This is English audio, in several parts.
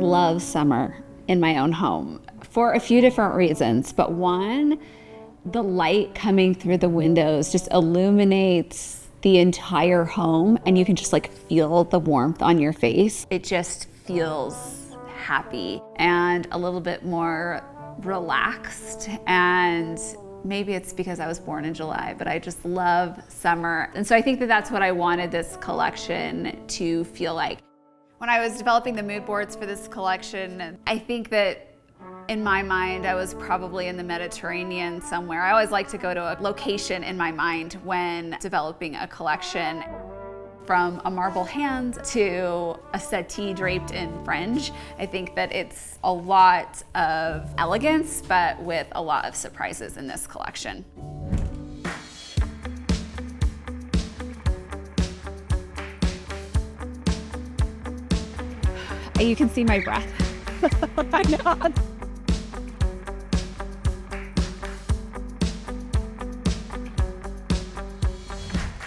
love summer in my own home for a few different reasons, but one, the light coming through the windows just illuminates the entire home and you can just like feel the warmth on your face. It just feels happy and a little bit more relaxed, and maybe it's because I was born in July, but I just love summer. And so I think that that's what I wanted this collection to feel like. When I was developing the mood boards for this collection, I think that in my mind, I was probably in the Mediterranean somewhere. I always like to go to a location in my mind when developing a collection. From a marble hand to a settee draped in fringe. I think that it's a lot of elegance, but with a lot of surprises in this collection. You can see my breath. I know.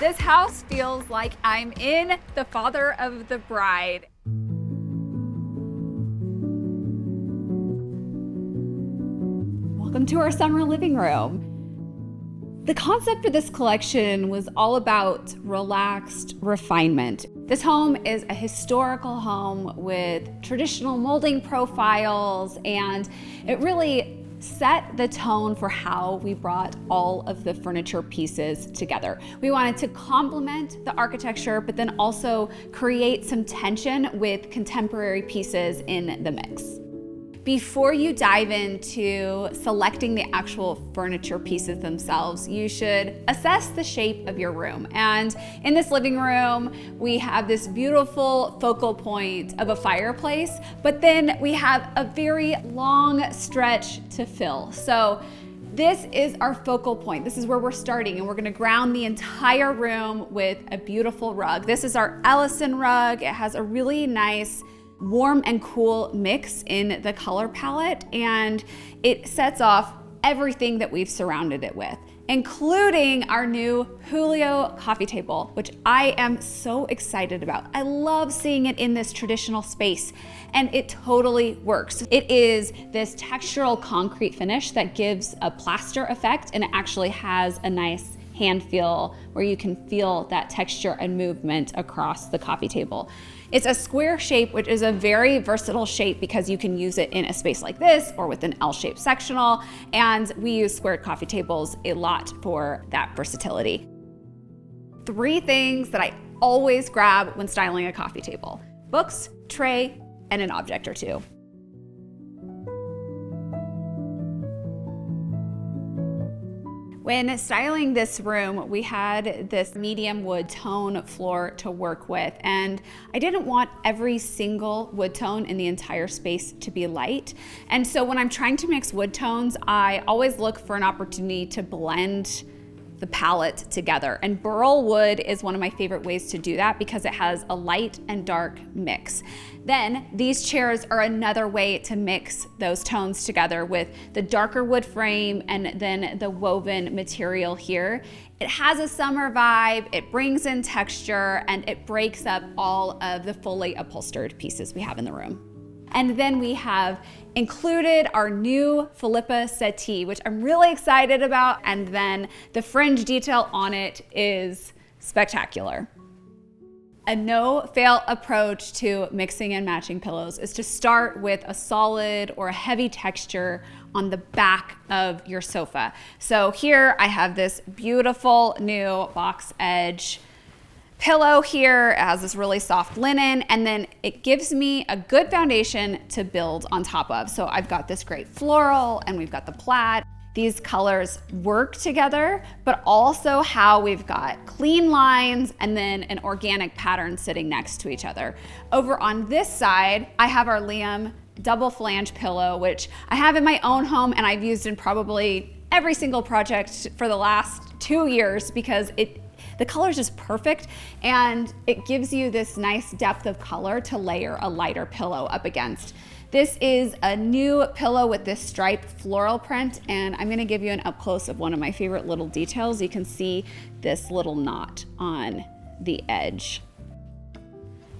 This house feels like I'm in The Father of the Bride. Welcome to our summer living room. The concept for this collection was all about relaxed refinement. This home is a historical home with traditional molding profiles, and it really set the tone for how we brought all of the furniture pieces together. We wanted to complement the architecture, but then also create some tension with contemporary pieces in the mix. Before you dive into selecting the actual furniture pieces themselves, you should assess the shape of your room. And in this living room, we have this beautiful focal point of a fireplace, but then we have a very long stretch to fill. So this is our focal point. This is where we're starting, and we're gonna ground the entire room with a beautiful rug. This is our Ellison rug. It has a really nice warm and cool mix in the color palette, and it sets off everything that we've surrounded it with, including our new Julio coffee table, which I am so excited about. I love seeing it in this traditional space, and it totally works. It is this textural concrete finish that gives a plaster effect, and it actually has a nice hand feel where you can feel that texture and movement across the coffee table. It's a square shape, which is a very versatile shape because you can use it in a space like this or with an L-shaped sectional, and we use squared coffee tables a lot for that versatility. 3 things that I always grab when styling a coffee table: books, tray, and an object or two. When styling this room, we had this medium wood tone floor to work with, and I didn't want every single wood tone in the entire space to be light. And so when I'm trying to mix wood tones, I always look for an opportunity to blend the palette together. And burl wood is one of my favorite ways to do that because it has a light and dark mix. Then these chairs are another way to mix those tones together with the darker wood frame and then the woven material here. It has a summer vibe, it brings in texture, and it breaks up all of the fully upholstered pieces we have in the room. And then we have included our new Philippa settee, which I'm really excited about. And then the fringe detail on it is spectacular. A no-fail approach to mixing and matching pillows is to start with a solid or a heavy texture on the back of your sofa. So here I have this beautiful new box edge pillow here. It has this really soft linen, and then it gives me a good foundation to build on top of. So I've got this great floral, and we've got the plaid. These colors work together, but also how we've got clean lines and then an organic pattern sitting next to each other. Over on this side, I have our Liam double flange pillow, which I have in my own home, and I've used in probably every single project for the last 2 years because the color is just perfect, and it gives you this nice depth of color to layer a lighter pillow up against. This is a new pillow with this striped floral print, and I'm gonna give you an up close of one of my favorite little details. You can see this little knot on the edge.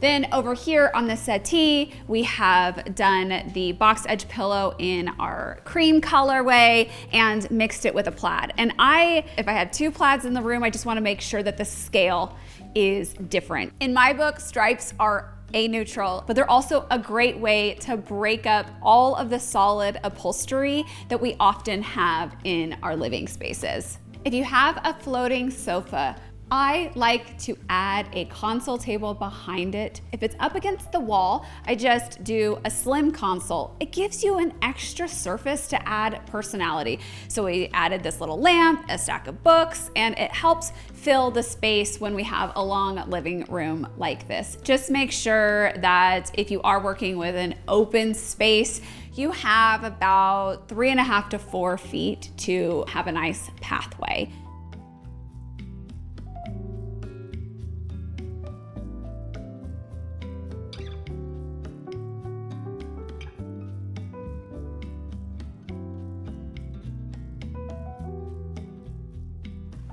Then over here on the settee, we have done the box edge pillow in our cream colorway and mixed it with a plaid. And if I have two plaids in the room, I just wanna make sure that the scale is different. In my book, stripes are neutral, but they're also a great way to break up all of the solid upholstery that we often have in our living spaces. If you have a floating sofa, I like to add a console table behind it. If it's up against the wall, I just do a slim console. It gives you an extra surface to add personality. So we added this little lamp, a stack of books, and it helps fill the space when we have a long living room like this. Just make sure that if you are working with an open space, you have about 3.5 to 4 feet to have a nice pathway.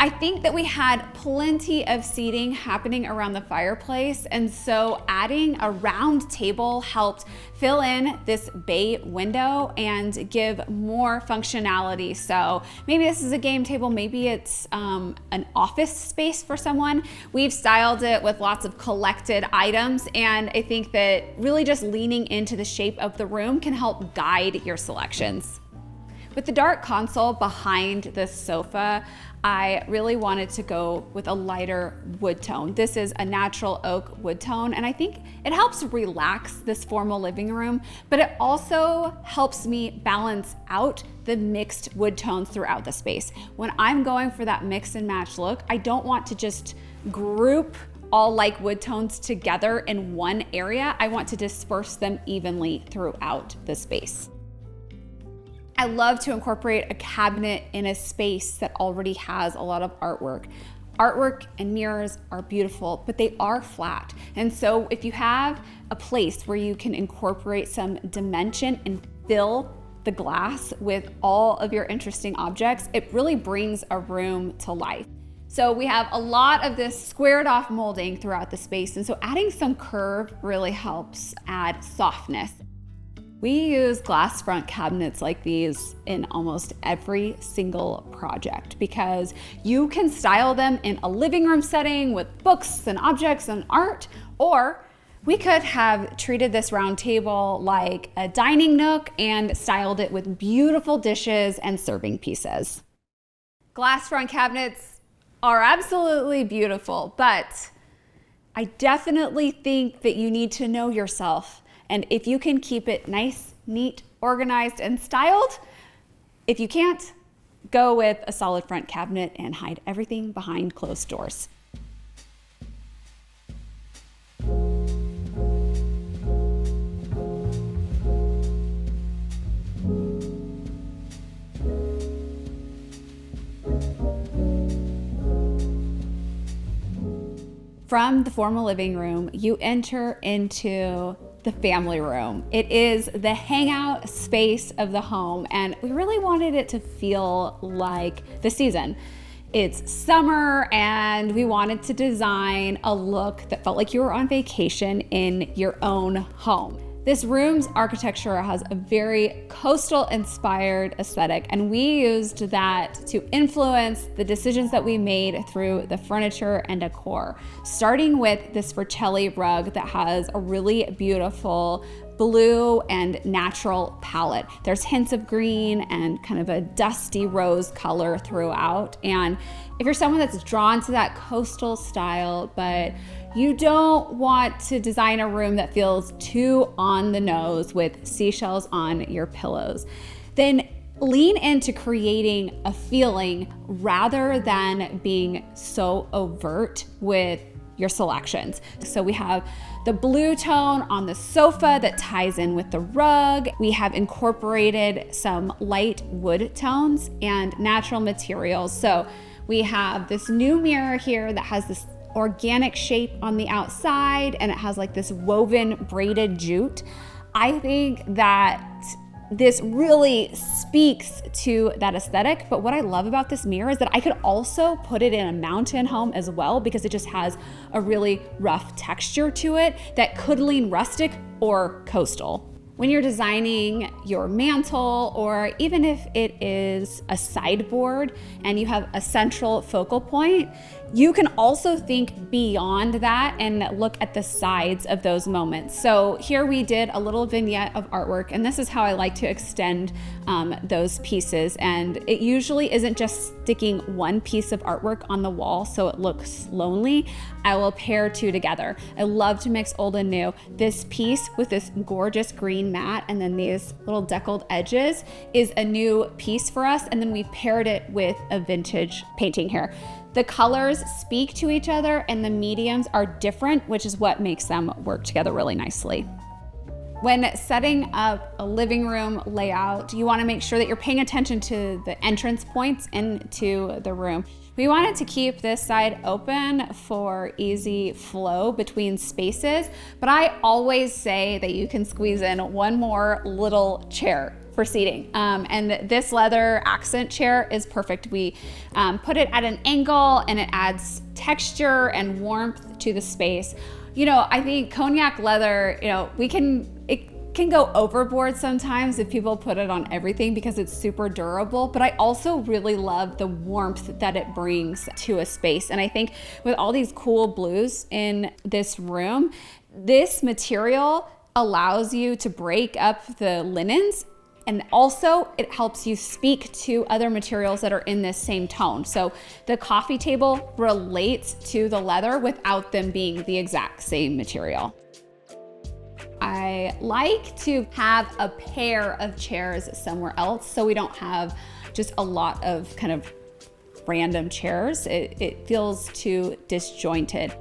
I think that we had plenty of seating happening around the fireplace, and so adding a round table helped fill in this bay window and give more functionality. So maybe this is a game table, maybe it's an office space for someone. We've styled it with lots of collected items, and I think that really just leaning into the shape of the room can help guide your selections. With the dark console behind the sofa, I really wanted to go with a lighter wood tone. This is a natural oak wood tone, and I think it helps relax this formal living room, but it also helps me balance out the mixed wood tones throughout the space. When I'm going for that mix and match look, I don't want to just group all like wood tones together in one area. I want to disperse them evenly throughout the space. I love to incorporate a cabinet in a space that already has a lot of artwork. Artwork and mirrors are beautiful, but they are flat. And so if you have a place where you can incorporate some dimension and fill the glass with all of your interesting objects, it really brings a room to life. So we have a lot of this squared off molding throughout the space, and so adding some curve really helps add softness. We use glass front cabinets like these in almost every single project because you can style them in a living room setting with books and objects and art, or we could have treated this round table like a dining nook and styled it with beautiful dishes and serving pieces. Glass front cabinets are absolutely beautiful, but I definitely think that you need to know yourself. And if you can keep it nice, neat, organized, and styled, if you can't, go with a solid front cabinet and hide everything behind closed doors. From the formal living room, you enter into the family room. It is the hangout space of the home, and we really wanted it to feel like the season. It's summer, and we wanted to design a look that felt like you were on vacation in your own home. This room's architecture has a very coastal inspired aesthetic, and we used that to influence the decisions that we made through the furniture and decor. Starting with this Vercelli rug that has a really beautiful blue and natural palette. There's hints of green and kind of a dusty rose color throughout. And if you're someone that's drawn to that coastal style, but you don't want to design a room that feels too on the nose with seashells on your pillows, then lean into creating a feeling rather than being so overt with your selections. So we have the blue tone on the sofa that ties in with the rug. We have incorporated some light wood tones and natural materials. So we have this new mirror here that has this organic shape on the outside, and it has like this woven braided jute. I think that this really speaks to that aesthetic. But what I love about this mirror is that I could also put it in a mountain home as well, because it just has a really rough texture to it that could lean rustic or coastal. When you're designing your mantle, or even if it is a sideboard and you have a central focal point, you can also think beyond that and look at the sides of those moments. So here we did a little vignette of artwork, and this is how I like to extend those pieces. And it usually isn't just sticking one piece of artwork on the wall so it looks lonely. I will pair two together. I love to mix old and new. This piece with this gorgeous green mat and then these little deckled edges is a new piece for us. And then we paired it with a vintage painting here. The colors speak to each other and the mediums are different, which is what makes them work together really nicely. When setting up a living room layout, you want to make sure that you're paying attention to the entrance points into the room. We wanted to keep this side open for easy flow between spaces, but I always say that you can squeeze in one more little chair for seating. And this leather accent chair is perfect. We put it at an angle and it adds texture and warmth to the space. You know, I think cognac leather, it can go overboard sometimes if people put it on everything because it's super durable, but I also really love the warmth that it brings to a space. And I think with all these cool blues in this room, this material allows you to break up the linens. And also it helps you speak to other materials that are in this same tone. So the coffee table relates to the leather without them being the exact same material. I like to have a pair of chairs somewhere else so we don't have just a lot of kind of random chairs. It feels too disjointed.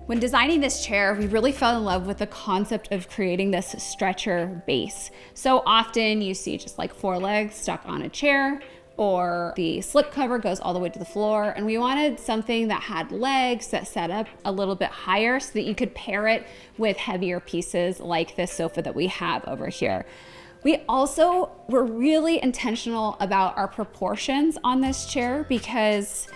When designing this chair, we really fell in love with the concept of creating this stretcher base. So often you see just like four legs stuck on a chair, or the slip cover goes all the way to the floor. And we wanted something that had legs that set up a little bit higher so that you could pair it with heavier pieces like this sofa that we have over here. We also were really intentional about our proportions on this chair because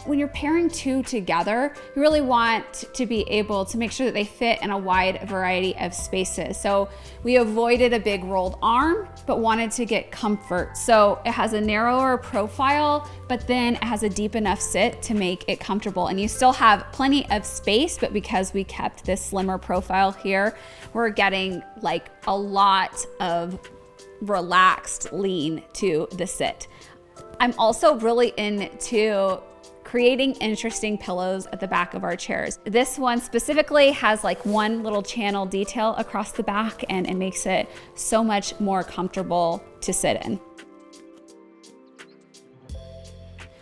when you're pairing two together, you really want to be able to make sure that they fit in a wide variety of spaces. So we avoided a big rolled arm, but wanted to get comfort. So it has a narrower profile, but then it has a deep enough sit to make it comfortable. And you still have plenty of space, but because we kept this slimmer profile here, we're getting like a lot of relaxed lean to the sit. I'm also really into creating interesting pillows at the back of our chairs. This one specifically has like one little channel detail across the back and it makes it so much more comfortable to sit in.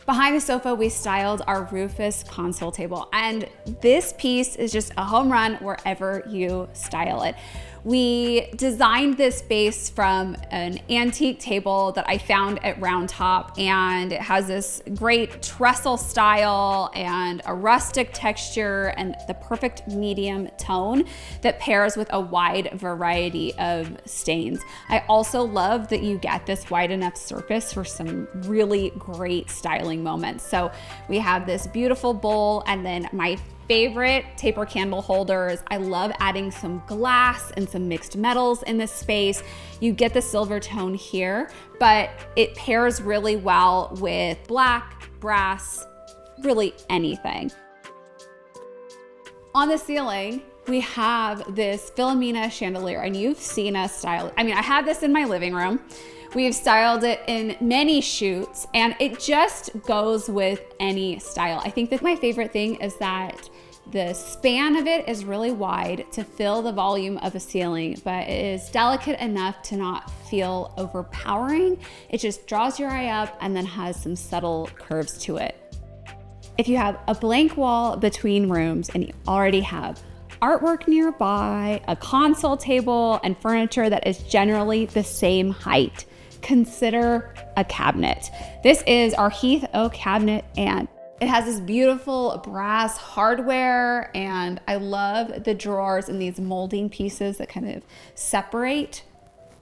Behind the sofa, we styled our Rufus console table, and this piece is just a home run wherever you style it. We designed this base from an antique table that I found at Round Top, and it has this great trestle style and a rustic texture and the perfect medium tone that pairs with a wide variety of stains. I also love that you get this wide enough surface for some really great styling moments. So we have this beautiful bowl, and then my favorite taper candle holders. I love adding some glass and some mixed metals in this space. You get the silver tone here, but it pairs really well with black, brass, really anything. On the ceiling, we have this Philomena chandelier, and you've seen us style it. I mean, I have this in my living room. We've styled it in many shoots, and it just goes with any style. I think that my favorite thing is that the span of it is really wide to fill the volume of a ceiling, but it is delicate enough to not feel overpowering. It just draws your eye up and then has some subtle curves to it. If you have a blank wall between rooms and you already have artwork nearby, a console table, and furniture that is generally the same height, consider a cabinet. This is our Heath Oak cabinet, and it has this beautiful brass hardware, and I love the drawers and these molding pieces that kind of separate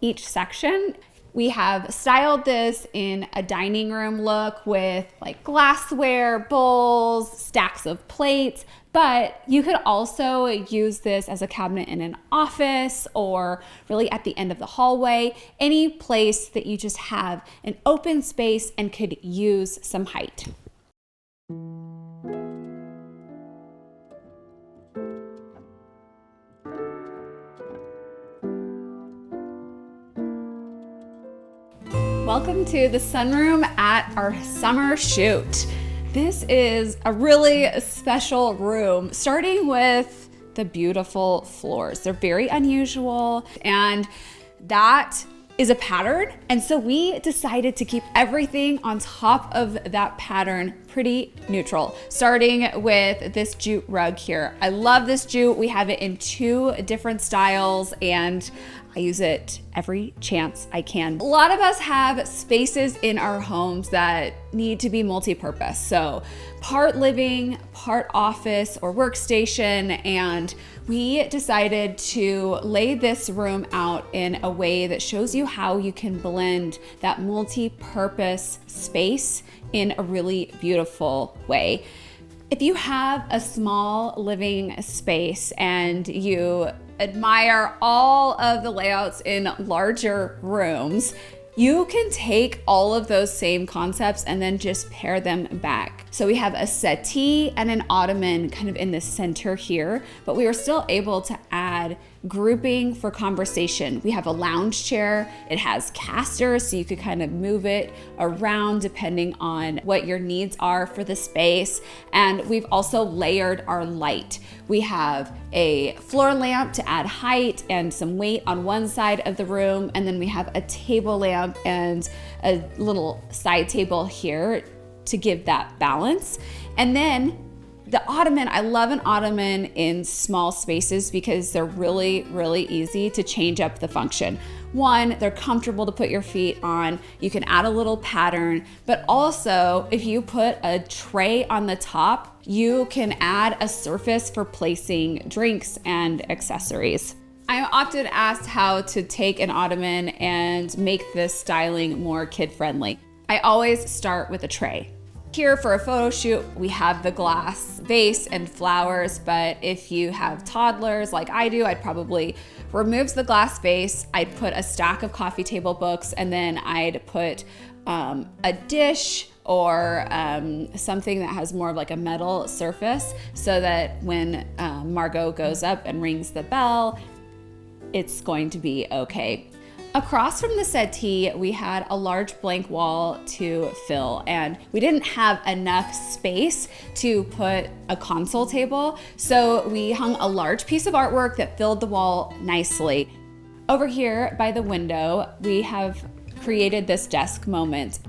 each section. We have styled this in a dining room look with like glassware, bowls, stacks of plates, but you could also use this as a cabinet in an office or really at the end of the hallway, any place that you just have an open space and could use some height. Welcome to the sunroom at our summer shoot. This is a really special room, starting with the beautiful floors. They're very unusual, and that is a pattern. And so we decided to keep everything on top of that pattern pretty neutral, starting with this jute rug here. I love this jute. We have it in 2 different styles, and I use it every chance I can. A lot of us have spaces in our homes that need to be multi-purpose. So part living, part office or workstation, and we decided to lay this room out in a way that shows you how you can blend that multi-purpose space in a really beautiful way. If you have a small living space and you admire all of the layouts in larger rooms, you can take all of those same concepts and then just pair them back. So we have a settee and an ottoman kind of in the center here, but we were still able to add grouping for conversation. We have a lounge chair. It has casters, so you could kind of move it around depending on what your needs are for the space. And we've also layered our light. We have a floor lamp to add height and some weight on one side of the room, and then we have a table lamp and a little side table here to give that balance. And then the ottoman, I love an ottoman in small spaces because they're really, really easy to change up the function. One, they're comfortable to put your feet on. You can add a little pattern, but also if you put a tray on the top, you can add a surface for placing drinks and accessories. I'm often asked how to take an ottoman and make this styling more kid-friendly. I always start with a tray. Here for a photo shoot, we have the glass vase and flowers, but if you have toddlers like I do, I'd probably remove the glass vase. I'd put a stack of coffee table books, and then I'd put a dish or something that has more of like a metal surface so that when Margot goes up and rings the bell, it's going to be okay. Across from the settee, we had a large blank wall to fill, and we didn't have enough space to put a console table, so we hung a large piece of artwork that filled the wall nicely. Over here by the window, we have created this desk moment.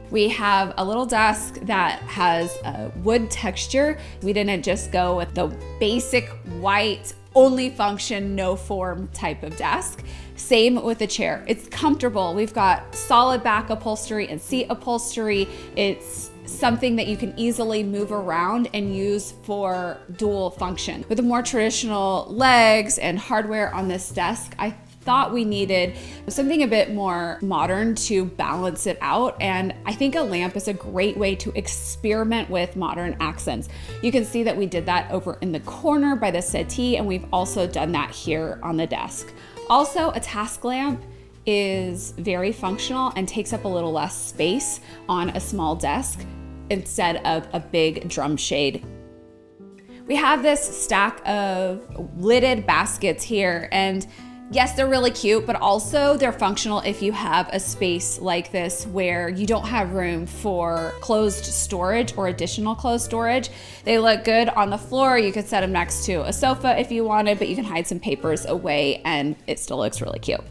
We have a little desk that has a wood texture. We didn't just go with the basic white, only function, no form type of desk. Same with the chair. It's comfortable. We've got solid back upholstery and seat upholstery. It's something that you can easily move around and use for dual function. With the more traditional legs and hardware on this desk, I thought we needed something a bit more modern to balance it out, and I think a lamp is a great way to experiment with modern accents. You can see that we did that over in the corner by the settee, and we've also done that here on the desk. Also, a task lamp is very functional and takes up a little less space on a small desk instead of a big drum shade. We have this stack of lidded baskets here, and yes, they're really cute, but also they're functional if you have a space like this where you don't have room for closed storage or additional closed storage. They look good on the floor. You could set them next to a sofa if you wanted, but you can hide some papers away and it still looks really cute.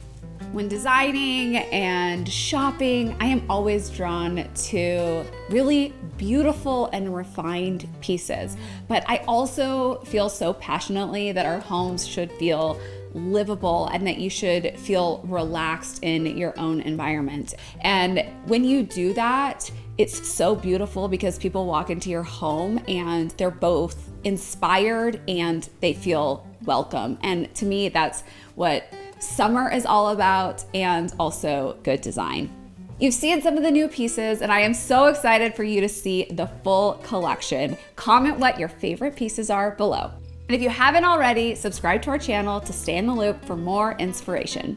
When designing and shopping, I am always drawn to really beautiful and refined pieces, but I also feel so passionately that our homes should feel livable and that you should feel relaxed in your own environment. And when you do that, it's so beautiful because people walk into your home and they're both inspired and they feel welcome. And to me, that's what summer is all about, and also good design. You've seen some of the new pieces, and I am so excited for you to see the full collection. Comment what your favorite pieces are below. And if you haven't already, subscribe to our channel to stay in the loop for more inspiration.